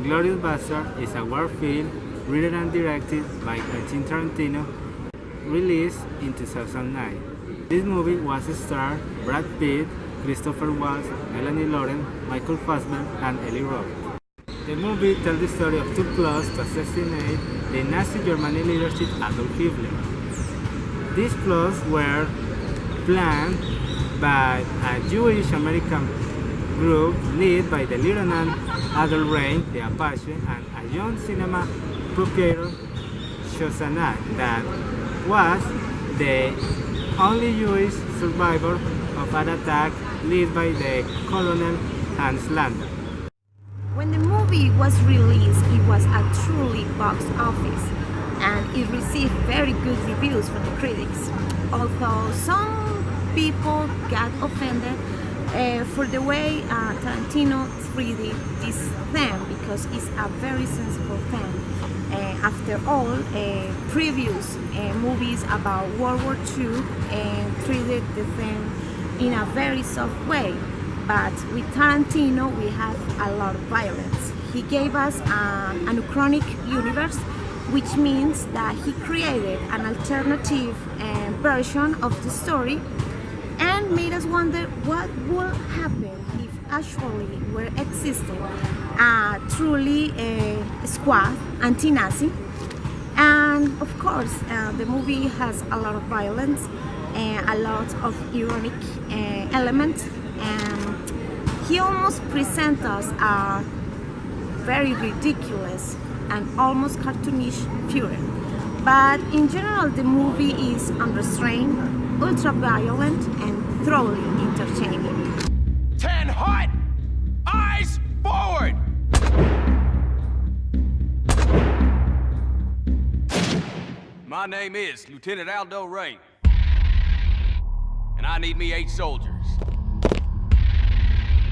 Inglorious Bastard is a war film written and directed by Quentin Tarantino, released in 2009. This movie was starred Brad Pitt, Christopher Waltz, Melanie Laurent, Michael Fassbender, and Eli Roth. The movie tells the story of two plots to assassinate the Nazi Germany leadership Adolf Hitler. These plots were planned by a Jewish American group led by the Lieutenant Adolf Rein, the Apache, and a young cinema proprietor, Shosanna, that was the only Jewish survivor of an attack led by the Colonel Hans Landa. When the movie was released, it was a truly box office and it received very good reviews from the critics. Although some people got offended for the way Tarantino treated this theme, because it's a very sensible theme. After all, previous movies about World War II treated the theme in a very soft way. But with Tarantino, we have a lot of violence. He gave us an anachronic universe, which means that he created an alternative version of the story and made us wonder what would happen if actually were existed a truly squad anti-Nazi. And of course, the movie has a lot of violence and a lot of ironic elements. And he almost presents us a very ridiculous and almost cartoonish fury. But in general, the movie is unrestrained, ultra-violent, and thoroughly entertaining. 10 hot! Eyes forward! My name is Lieutenant Aldo Rain. And I need me 8 soldiers.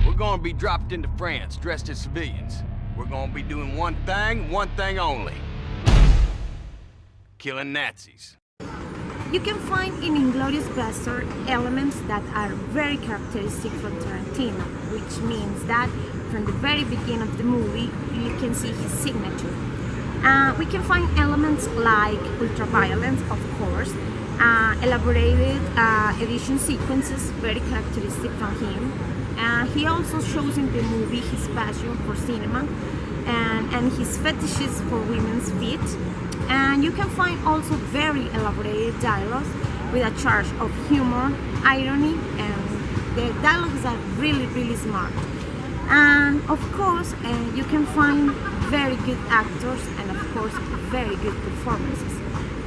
We're gonna be dropped into France, dressed as civilians. We're gonna be doing one thing only. Killing Nazis. You can find in Inglorious Bastard elements that are very characteristic for Tarantino, which means that from the very beginning of the movie, you can see his signature. We can find elements like ultra-violence, of course, elaborated edition sequences, very characteristic from him. He also shows in the movie his passion for cinema and his fetishes for women's feet. And you can find also very elaborated dialogues with a charge of humor, irony, and the dialogues are really smart. And of course, you can find very good actors and of course very good performances,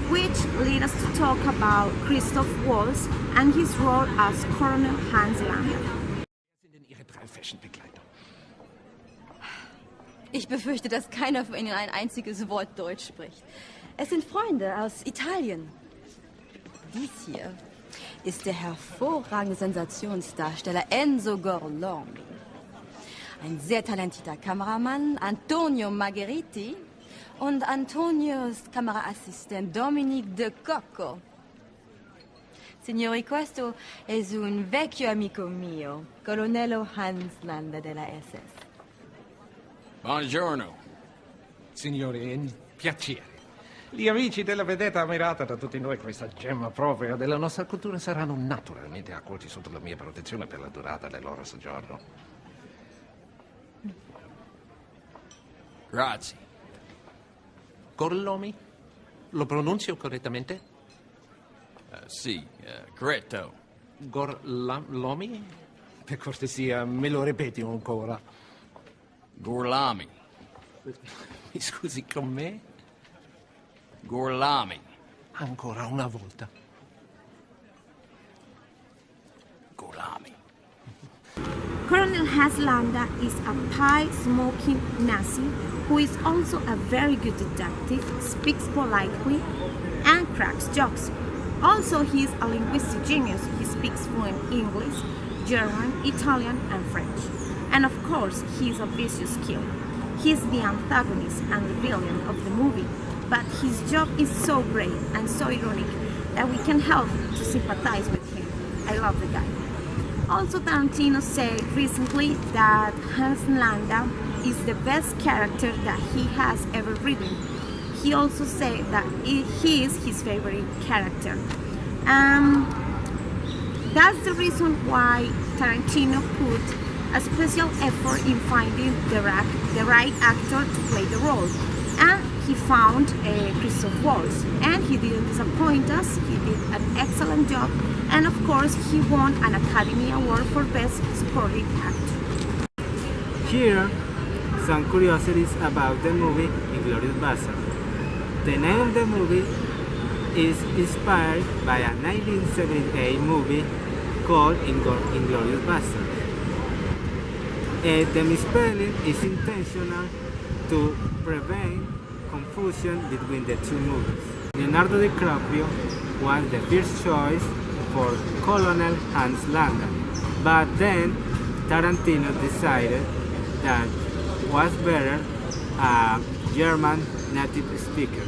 which lead us to talk about Christoph Waltz and his role as Colonel Hans Landa. Ich befürchte, dass keiner von Ihnen ein einziges Wort Deutsch spricht. Es sind Freunde aus Italien. Dies hier ist der hervorragende Sensationsdarsteller Enzo Gorlami. Ein sehr talentierter Kameramann, Antonio Margheriti, und Antonios Kameraassistent Dominique De Cocco. Signori, questo è un vecchio amico mio, Colonnello Hans Landa della SS. Buongiorno. Signori, è un piacere. Gli amici della vedetta ammirata da tutti noi, questa gemma propria della nostra cultura, saranno naturalmente accolti sotto la mia protezione per la durata del loro soggiorno. Grazie. Gorlomi? Lo pronuncio correttamente? Sì, corretto. Gorlomi? Per cortesia, me lo ripeti ancora. Gorlami. Mi scusi, con me? Gorlami. Ancora una volta. Gorlami. Colonel Hans Landa is a pie-smoking Nazi who is also a very good detective, speaks politely, and cracks jokes. Also, he is a linguistic genius. He speaks fluent English, German, Italian, and French. And of course, he is a vicious killer. He is the antagonist and the villain of the movie, but his job is so great and so ironic that we can help to sympathize with him. I love the guy. Also, Tarantino said recently that Hans Landa is the best character that he has ever written. He also said that he is his favorite character. That's the reason why Tarantino put a special effort in finding the right actor to play the role. And he found Christoph Waltz, and he didn't disappoint us. He did an excellent job, and of course he won an Academy Award for Best Supporting Actor. Here, some curiosities about the movie Inglorious Bastard. The name of the movie is inspired by a 1978 movie called Inglorious Bastard. The misspelling is intentional to prevent confusion between the two movies. Leonardo DiCaprio was the first choice for Colonel Hans Landa, but then Tarantino decided that was better a German native speaker.